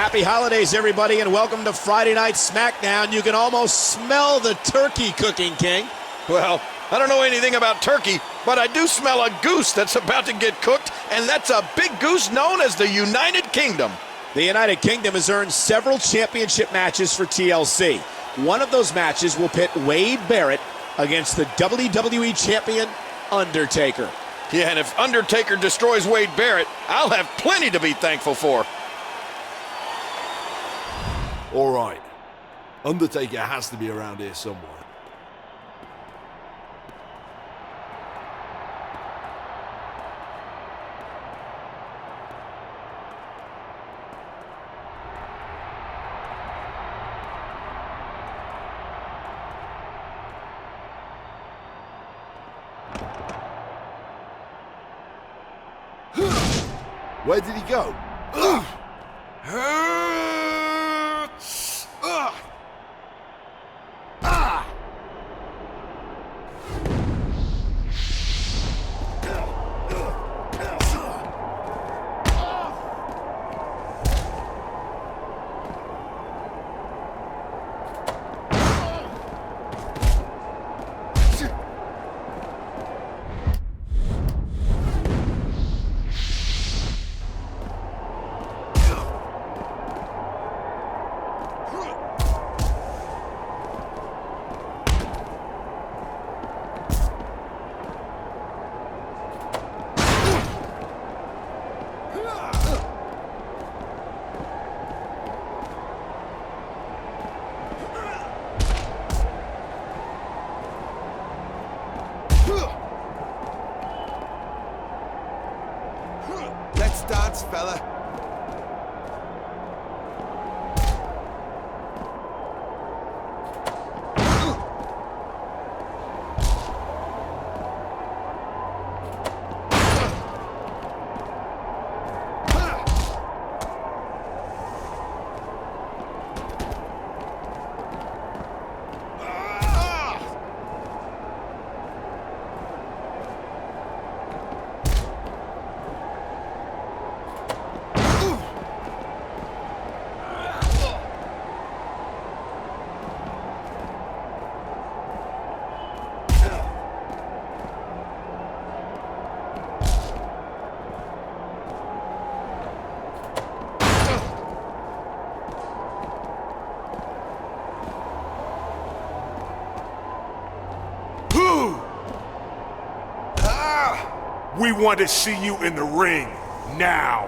Happy holidays, everybody, and welcome to Friday Night SmackDown. You can almost smell the turkey cooking, King. Well, I don't know anything about turkey, but I do smell a goose that's about to get cooked, and that's a big goose known as the United Kingdom. The United Kingdom has earned several championship matches for TLC. One of those matches will pit Wade Barrett against the WWE champion, Undertaker. Yeah, and if Undertaker destroys Wade Barrett, I'll have plenty to be thankful for. All right. Undertaker has to be around here somewhere. Where did he go? Let's dance, fella. We want to see you in the ring, now.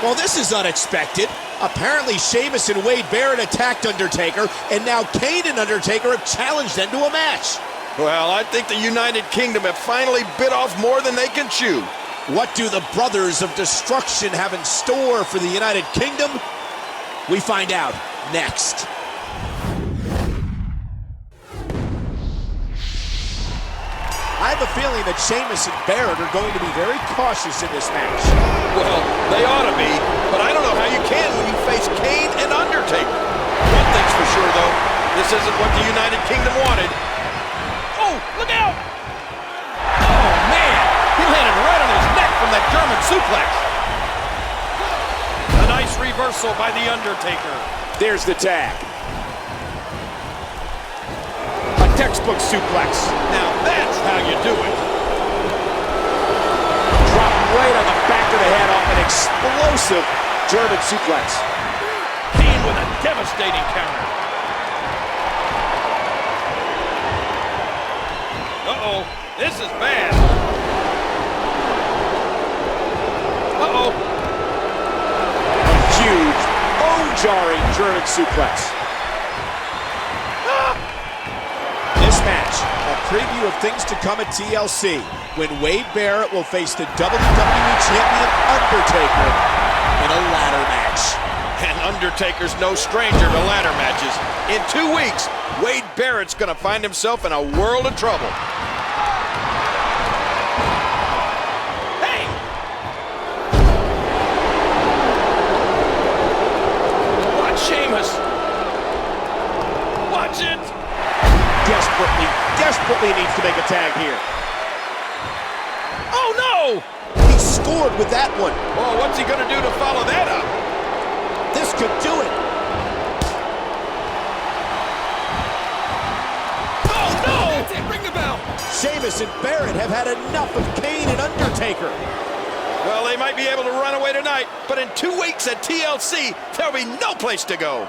Well, this is unexpected. Apparently, Sheamus and Wade Barrett attacked Undertaker, and now Kane and Undertaker have challenged them to a match. Well, I think the United Kingdom have finally bit off more than they can chew. What do the Brothers of Destruction have in store for the United Kingdom? We find out next. I have a feeling that Sheamus and Barrett are going to be very cautious in this match. Well, they ought to be, but I don't know how you can when you face Kane and Undertaker. One thing's for sure, though, this isn't what the United Kingdom wanted. Oh, look out! Oh, man! He landed right on his neck from that German suplex. A nice reversal by the Undertaker. There's the tag. A textbook suplex. Now that's how you do it. Dropped right on the back of the head off an explosive German suplex. Kane with a devastating counter. Uh-oh, this is bad. Uh-oh. Huge, bone-jarring German suplex. This match, a preview of things to come at TLC, when Wade Barrett will face the WWE champion Undertaker in a ladder match. And Undertaker's no stranger to ladder matches. In 2 weeks, Wade Barrett's gonna find himself in a world of trouble. Hey! Watch Sheamus. Watch it! desperately needs to make a tag here. Oh, no! He scored with that one. Oh, what's he going to do to follow that up? This could do it. Oh, no! Ring the bell. Sheamus and Barrett have had enough of Kane and Undertaker. Well, they might be able to run away tonight, but in 2 weeks at TLC, there'll be no place to go.